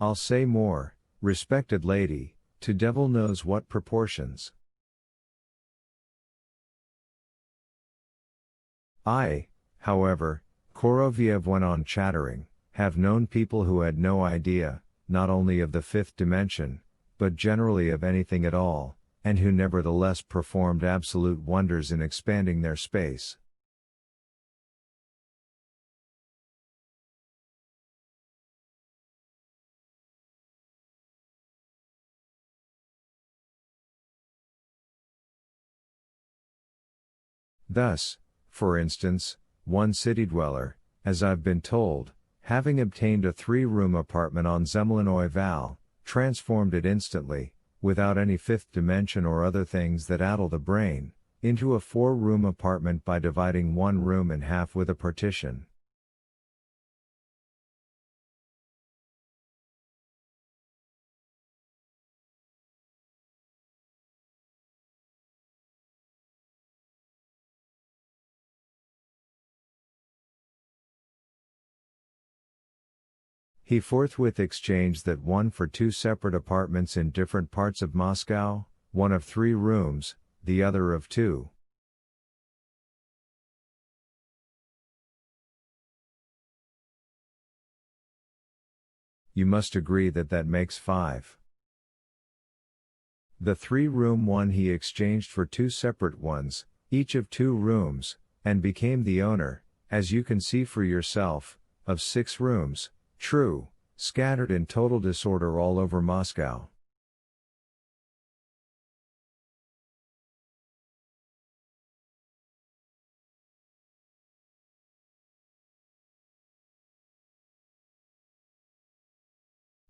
I'll say more, respected lady, to devil knows what proportions. I, however, Koroviev went on chattering, have known people who had no idea, not only of the fifth dimension, but generally of anything at all, and who nevertheless performed absolute wonders in expanding their space. Thus, for instance, one city dweller, as I've been told, having obtained a 3-room apartment on Zemlinoy Val, transformed it instantly, without any fifth dimension or other things that addle the brain, into a 4-room apartment by dividing one room in half with a partition. He forthwith exchanged that one for 2 separate apartments in different parts of Moscow, one of 3 rooms, the other of 2. You must agree that that makes 5. The 3-room one he exchanged for 2 separate ones, each of 2 rooms, and became the owner, as you can see for yourself, of 6 rooms. True, scattered in total disorder all over Moscow.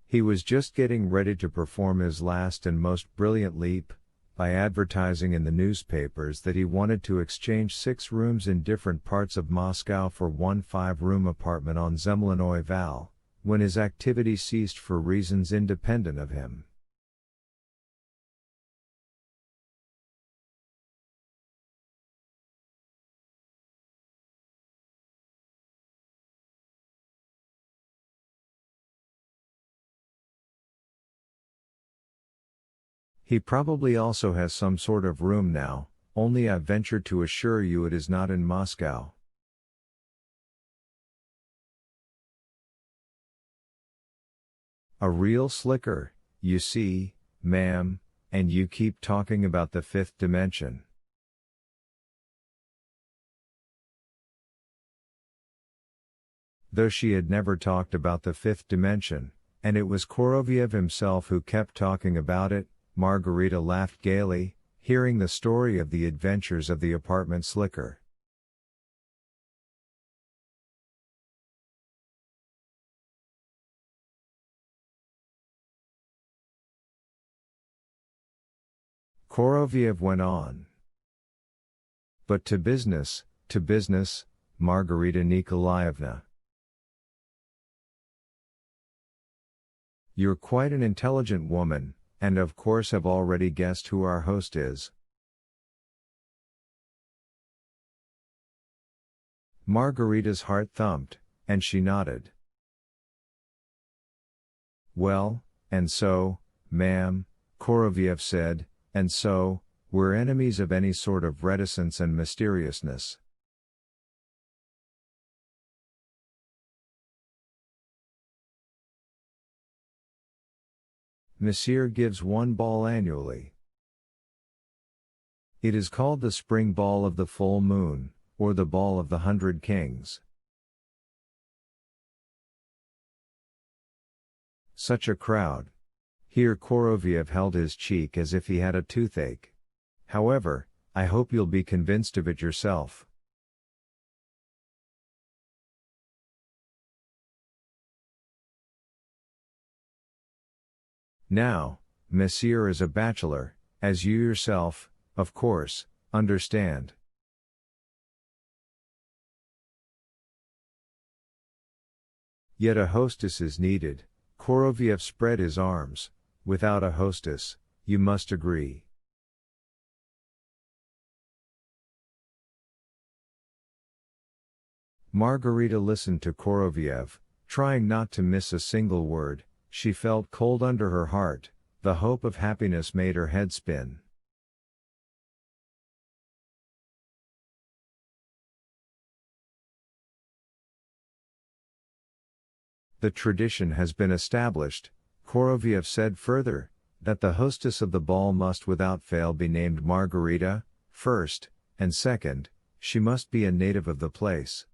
He was just getting ready to perform his last and most brilliant leap, by advertising in the newspapers that he wanted to exchange 6 rooms in different parts of Moscow for one 5-room apartment on Zemlinoy Val, when his activity ceased for reasons independent of him. He probably also has some sort of room now, only I venture to assure you it is not in Moscow. A real slicker, you see, ma'am, and you keep talking about the fifth dimension. Though she had never talked about the fifth dimension, and it was Koroviev himself who kept talking about it, Margarita laughed gaily, hearing the story of the adventures of the apartment slicker. Koroviev went on. But to business, Margarita Nikolaevna. You're quite an intelligent woman, and of course have already guessed who our host is. Margarita's heart thumped, and she nodded. Well, and so, ma'am, Koroviev said, and so, we're enemies of any sort of reticence and mysteriousness. Monsieur gives one ball annually. It is called the spring ball of the full moon, or the ball of the 100 kings. Such a crowd. Here Koroviev held his cheek as if he had a toothache. However, I hope you'll be convinced of it yourself. Now, Monsieur is a bachelor, as you yourself, of course, understand. Yet a hostess is needed. Koroviev spread his arms. Without a hostess, you must agree. Margarita listened to Koroviev, trying not to miss a single word. She felt cold under her heart, the hope of happiness made her head spin. The tradition has been established, Koroviev said further, that the hostess of the ball must without fail be named Margarita, first, and second, she must be a native of the place.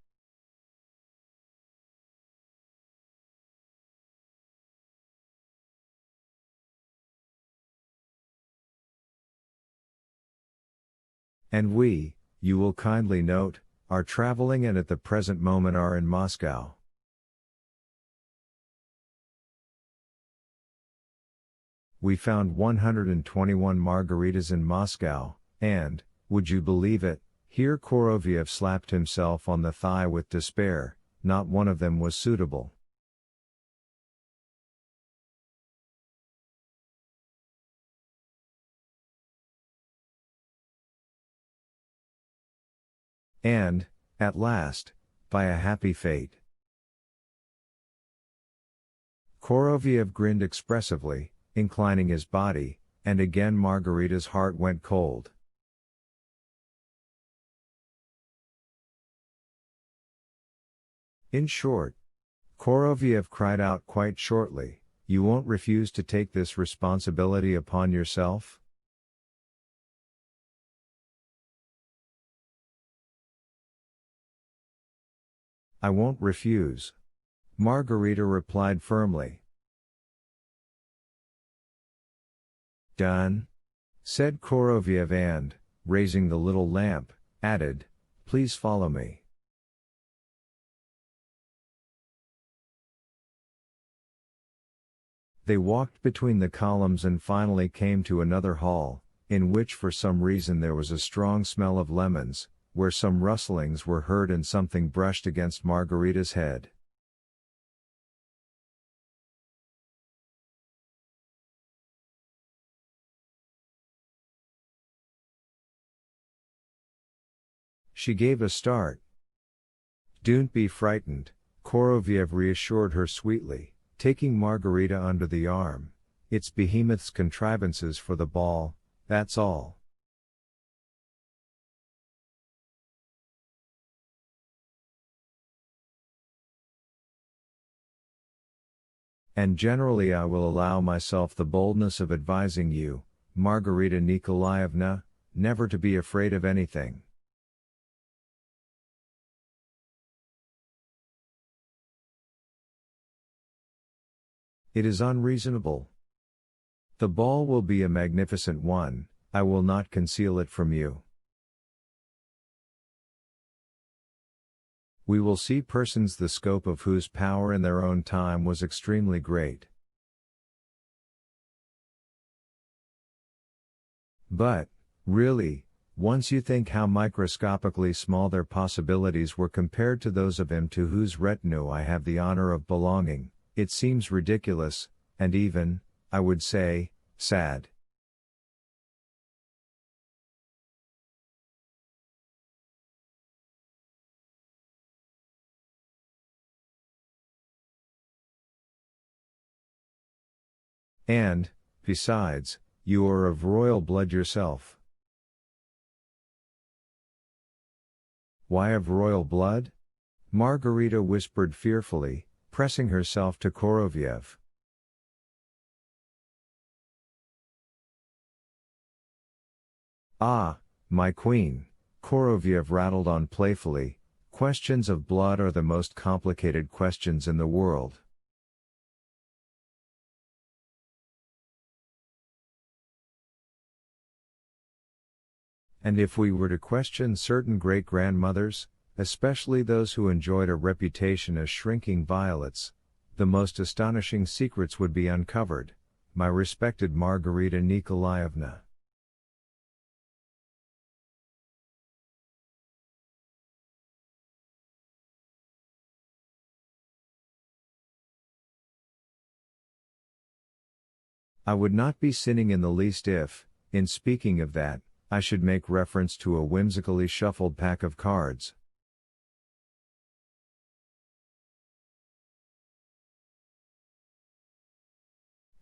And we, you will kindly note, are traveling and at the present moment are in Moscow. We found 121 margaritas in Moscow, and, would you believe it, here Koroviev slapped himself on the thigh with despair, not one of them was suitable. And, at last, by a happy fate. Koroviev grinned expressively, inclining his body, and again Margarita's heart went cold. In short, Koroviev cried out quite shortly, you won't refuse to take this responsibility upon yourself? I won't refuse. Margarita replied firmly. Done? Said Koroviev and, raising the little lamp, added, please follow me. They walked between the columns and finally came to another hall, in which for some reason there was a strong smell of lemons, where some rustlings were heard and something brushed against Margarita's head. She gave a start. Don't be frightened, Koroviev reassured her sweetly, taking Margarita under the arm. It's behemoth's contrivances for the ball, that's all. And generally I will allow myself the boldness of advising you, Margarita Nikolaevna, never to be afraid of anything. It is unreasonable. The ball will be a magnificent one, I will not conceal it from you. We will see persons the scope of whose power in their own time was extremely great. But, really, once you think how microscopically small their possibilities were compared to those of him to whose retinue I have the honor of belonging, it seems ridiculous, and even, I would say, sad. And, besides, you are of royal blood yourself. Why of royal blood? Margarita whispered fearfully, pressing herself to Koroviev. Ah, my queen, Koroviev rattled on playfully, questions of blood are the most complicated questions in the world. And if we were to question certain great-grandmothers, especially those who enjoyed a reputation as shrinking violets, the most astonishing secrets would be uncovered, my respected Margarita Nikolaevna. I would not be sinning in the least if, in speaking of that, I should make reference to a whimsically shuffled pack of cards.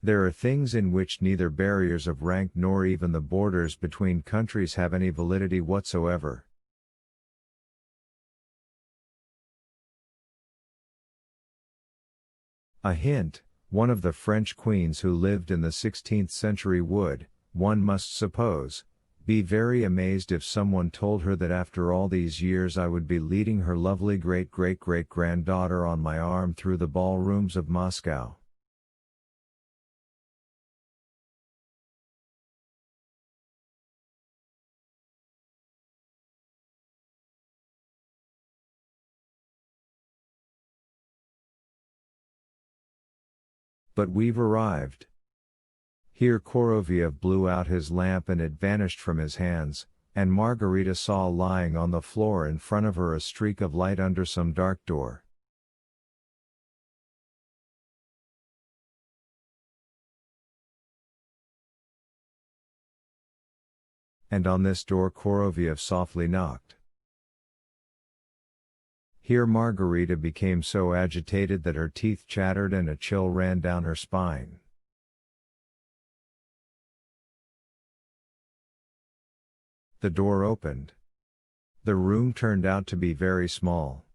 There are things in which neither barriers of rank nor even the borders between countries have any validity whatsoever. A hint: one of the French queens who lived in the 16th century would, one must suppose, be very amazed if someone told her that after all these years I would be leading her lovely great-great-great-granddaughter on my arm through the ballrooms of Moscow. But we've arrived. Here Korolev blew out his lamp and it vanished from his hands, and Margarita saw lying on the floor in front of her a streak of light under some dark door. And on this door Korolev softly knocked. Here Margarita became so agitated that her teeth chattered and a chill ran down her spine. The door opened. The room turned out to be very small.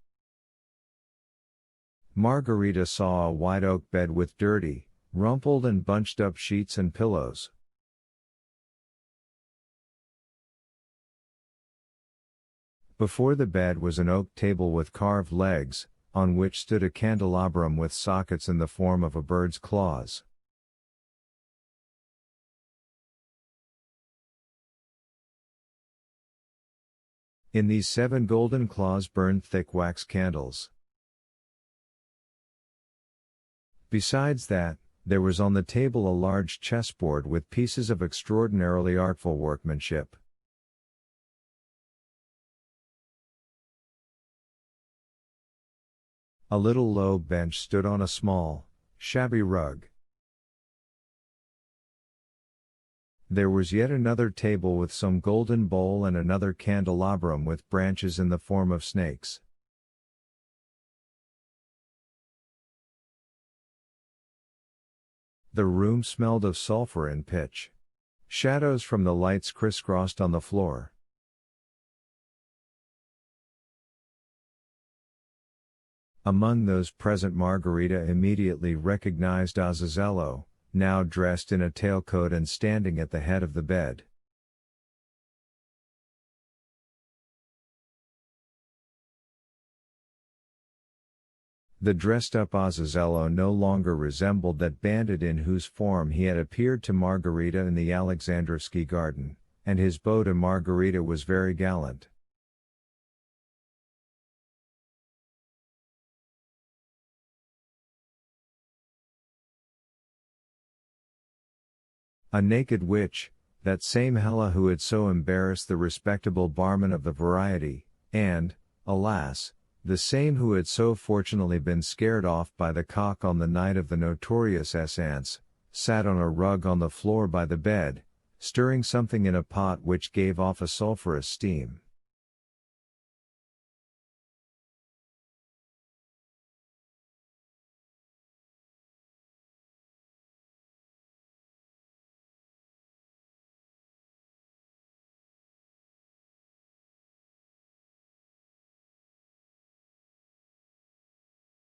Margarita saw a white oak bed with dirty, rumpled and bunched up sheets and pillows. Before the bed was an oak table with carved legs, on which stood a candelabrum with sockets in the form of a bird's claws. In these 7 golden claws burned thick wax candles. Besides that, there was on the table a large chessboard with pieces of extraordinarily artful workmanship. A little low bench stood on a small, shabby rug. There was yet another table with some golden bowl and another candelabrum with branches in the form of snakes. The room smelled of sulfur and pitch. Shadows from the lights crisscrossed on the floor. Among those present Margarita immediately recognized Azazello, now dressed in a tailcoat and standing at the head of the bed. The dressed-up Azazello no longer resembled that bandit in whose form he had appeared to Margarita in the Alexandrovsky garden, and his bow to Margarita was very gallant. A naked witch, that same Hella who had so embarrassed the respectable barman of the Variety, and, alas, the same who had so fortunately been scared off by the cock on the night of the notorious Essence, sat on a rug on the floor by the bed, stirring something in a pot which gave off a sulphurous steam.